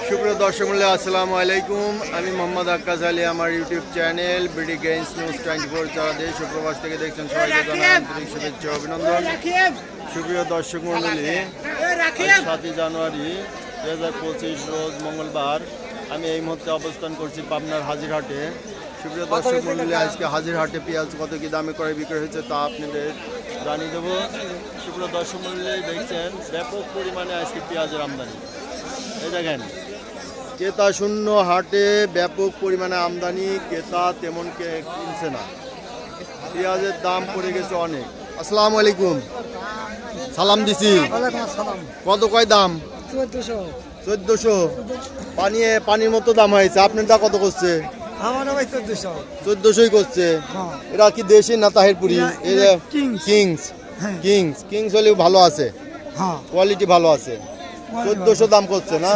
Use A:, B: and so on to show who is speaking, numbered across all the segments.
A: সুপ্রিয় দর্শক মূল্য আসসালামু আলাইকুম। আমি মোহাম্মদ আক্কাস আলী। আমার ইউটিউব চ্যানেল বিডি গেইন্স নিউজ 24 যারা দেশ ও প্রবাস থেকে দেখছেন সবাইকে জানাই আন্তরিক শুভেচ্ছা অভিনন্দন। সুপ্রিয় দর্শক মণ্ডলী, 7 জানুয়ারি 2025 রোজ মঙ্গলবার আমি এই মুহূর্তে অবস্থান করছি পাবনার হাজিরহাটে। সুপ্রিয় দর্শক মণ্ডলী, আজকে হাজিরহাটে পেঁয়াজ কত কি দামে করে বিক্রি হয়েছে তা আপনাদের জানিয়ে দেবো। সুপ্রিয় দর্শক মণ্ডলী, দেখছেন ব্যাপক পরিমাণে আজকে পেঁয়াজের আমদানি। এই দেখেন ক্রেতা শূন্য হাটে ব্যাপক পরিমাণে আমদানি, ক্রেতা তেমন কিনছে না। পেঁয়াজের দাম পড়ে গেছে অনেক। আসসালামু আলাইকুম। সালাম দিছি। কত কয় দাম? 1400। পানির মতো দাম হয়েছে। আপনার দা কত করছে? 1400 করছে। এরা কি দেশি না তাহিরপুরি? কিংস হলেও ভালো আছে, কোয়ালিটি ভালো আছে। 1400 দাম করছে না?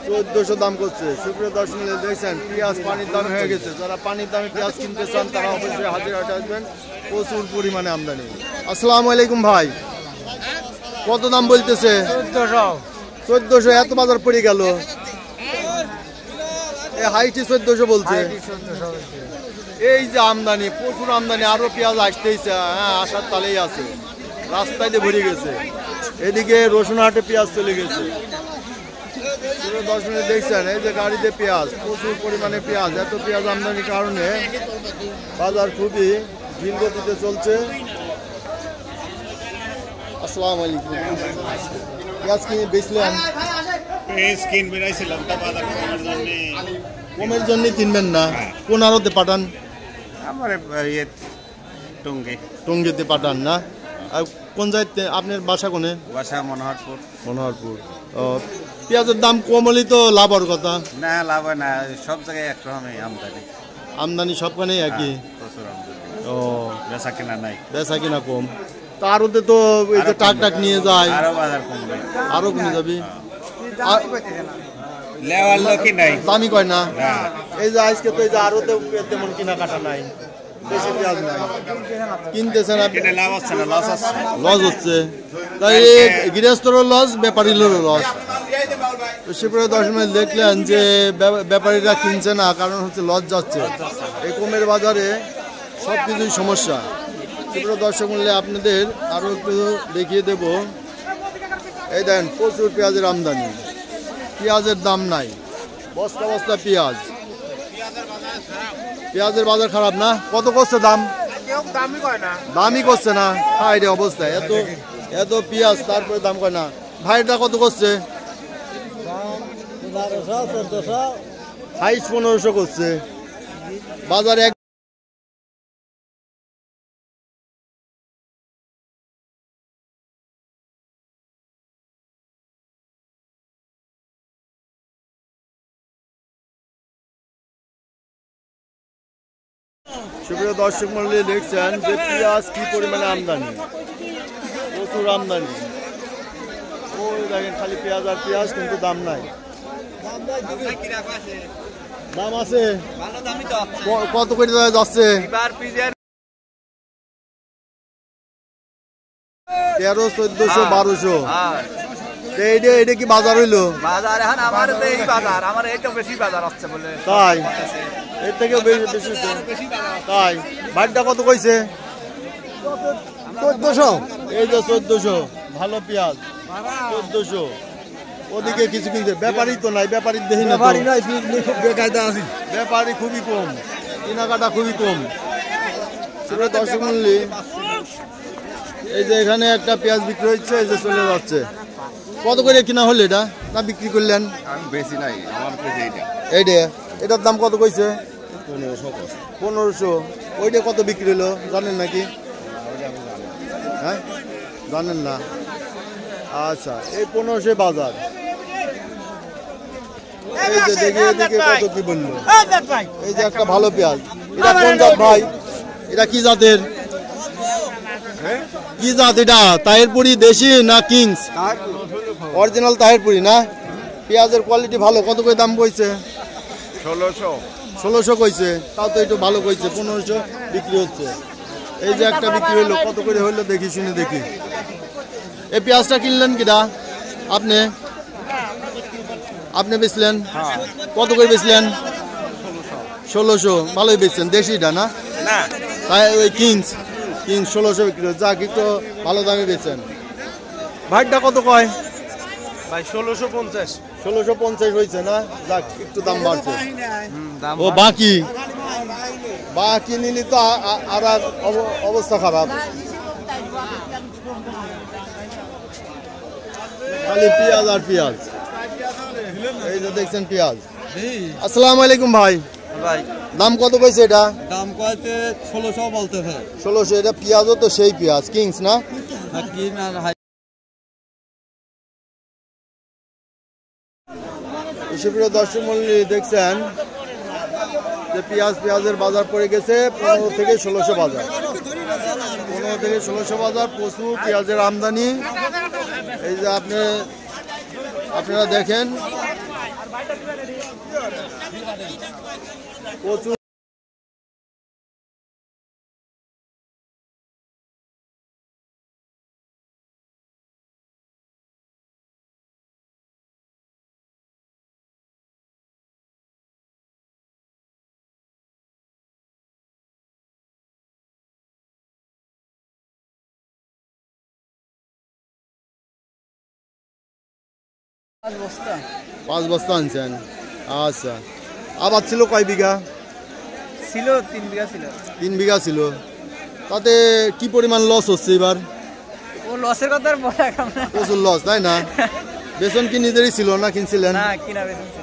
A: 1400 দাম করছে। সুপ্রিয় দর্শক দেখছেন পেঁয়াজ পানির দাম হয়ে গেছে। যারা পানির দামে পেঁয়াজ কিনতে চান তারা অবশ্যই হাজিরহাটে আসবেন। প্রচুর পরিমাণে আমদানি। আসসালামু আলাইকুম ভাই, কত দাম বলতেছে? 1400। এত বাজার পড়ে গেল। হাইটি 1400 বলছে। এই যে আমদানি, প্রচুর আমদানি, আরো পেঁয়াজ আসতেইছে। হ্যাঁ, আসার তালেই আছে, রাস্তায় দিয়ে ভরে গেছে। এদিকে রসুনহাটে পেঁয়াজ চলে গেছে। দর্শনে দেখছেন এই যে গাড়িতে পেঁয়াজ, প্রচুর পরিমাণে পেঁয়াজ। এত পেঁয়াজ আমদানির কারণে বাজার খুবই ধীর গতিতে চলছে। আসসালামু আলাইকুম। পেঁয়াজ কিনে বেচলেন? কমের জন্য কিনবেন না? কোন আড়তে পাঠান? টঙ্গিতে পাঠান না? আর কোন জায়গাতে আপনার বাসা? কোনে বাসা? মনোহরপুর। পেঁয়াজের দাম কম হলেই তো লাভ হওয়ার কথা
B: না? লাভ হয় না, সব জায়গায় একরকমই
A: আমদানি সবখানেই একই। ও, বেচা কিনা কম। তা আরতে তো এই যে ট্রাক নিয়ে যায়, আরো কমে যাবে। দামি কয় না? এই যে আজকে তো এই যে আরতে তেমন কেনাকাটা নাই, বেশি পেঁয়াজ নাই, কিনতেছেন লস হচ্ছে। তাই গৃহস্থরও লস, ব্যাপারীদেরও লস। সেপ্রিয় দর্শক দেখলেন যে ব্যাপারীরা কিনছে না, কারণ হচ্ছে লস যাচ্ছে। এই কমের বাজারে সব কিছুই সমস্যা। সেপ্রিয় দর্শক মূল্যে আপনাদের আরও একটু দেখিয়ে দেব। এই দেন প্রচুর পেঁয়াজের আমদানি, পেঁয়াজের দাম নাই, বস্তা বস্তা পেঁয়াজ। পেঁয়াজের বাজার খারাপ না? কত করছে দাম? দামই করছে না। হাই রে অবস্থা, এত পেঁয়াজ তারপরে দাম কয় না। ভাইটা কত করছে? হাইস 1500 করছে বাজারে। সুপ্রিয় দর্শক মণ্ডলী দেখছেন যে পেঁয়াজ কি পরিমাণে আমদানি, প্রচুর আমদানি। ওই দেখেন খালি পেঁয়াজ আর পেঁয়াজ, কিন্তু দাম নাই। দাম আছে কত করে যাচ্ছে? 1300, 1400, 1200। এটা কি বাজার হইলো? তাই এর থেকেও বেশি। তাই ভাইটা কত কইছে? 1400। এই যে 1400 ভালো পেঁয়াজ, 1400। ওদিকে কিছু কিনছে, ব্যাপারই তো নাই। ব্যাপারী দেখি না, ব্যাপারী খুবই কম, কেনাকাটা খুবই কম। সেটা দর্শক মূল্যে এই যে এখানে একটা পেঁয়াজ বিক্রি হচ্ছে, এই যে চলে যাচ্ছে। কত করে কিনা হলো এটা না বিক্রি করলেন?
B: বেশি নাই আমার কাছে।
A: এইটা এটার দাম কত কইছে? 1500। ওইটা কত বিক্রি হলো জানেন নাকি? হ্যাঁ, জানেন না? আচ্ছা, এই 1500 বাজার। এই যে দেখি এদিকে কত কি বললো। এই যে একটা ভালো পেঁয়াজ, এটা কোন জাত ভাই? এটা কি জাতের? কি জাত এটা? তাহিরপুরি দেশি না কিংস? অরিজিনাল তাহিরপুরি না? পেঁয়াজের কোয়ালিটি ভালো। কত করে দাম কইছে? 1600 কইছে। তাও তো একটু ভালো কইছে। 1500 বিক্রি হচ্ছে। এই যে একটা বিক্রি হলো, কত করে হইলো দেখি শুনে দেখি। এই পেঁয়াজটা কিনলেন কিনা আপনি? আপনি বেচলেন কত করে বেচলেন? 1600। ভালোই বেচছেন, দেশিটা না? তাই ওই কিংস 1600 বিক্রি হচ্ছে। যাক, একটু ভালো দামে বেচছেন। ভাইটা কত কয়?
C: ভাই 1650।
A: 1650 হয়েছে না? যাক, একটু দাম বাড়ছে। ও বাকি নিলে তো আর অবস্থা খারাপ। খালি পেঁয়াজ আর পেঁয়াজ। এই যে দেখছেন পেঁয়াজ। আসসালামু আলাইকুম ভাই।
C: ভাই
A: দাম কত কইছে এটা?
C: দাম কয়তে 1600 বলতেছে।
A: 1600। এটা পেঁয়াজও তো সেই পেঁয়াজ কিংস না?
C: কি না
A: সুপ্রিয় দর্শক মণ্ডলী, দেখছেন যে পেঁয়াজের বাজার পড়ে গেছে 15 থেকে 1600 বাজার। 15 থেকে 1600 বাজার। প্রচুর পেঁয়াজের আমদানি। এই যে আপনারা দেখেন প্রচুর। পাঁচ বস্তা আনছেন? আচ্ছা। আবার ছিল কয় বিঘা?
C: ছিল 3 বিঘা ছিল।
A: 3 বিঘা ছিল। তাতে কি পরিমাণ লস হচ্ছে এবার?
C: ও লসের কথা আর বলা কাম না।
A: প্রচুর লস, তাই না? বেতন কি নিজেরই ছিল না কিনছিলেন?
C: না, কিনা বেতন ছিল।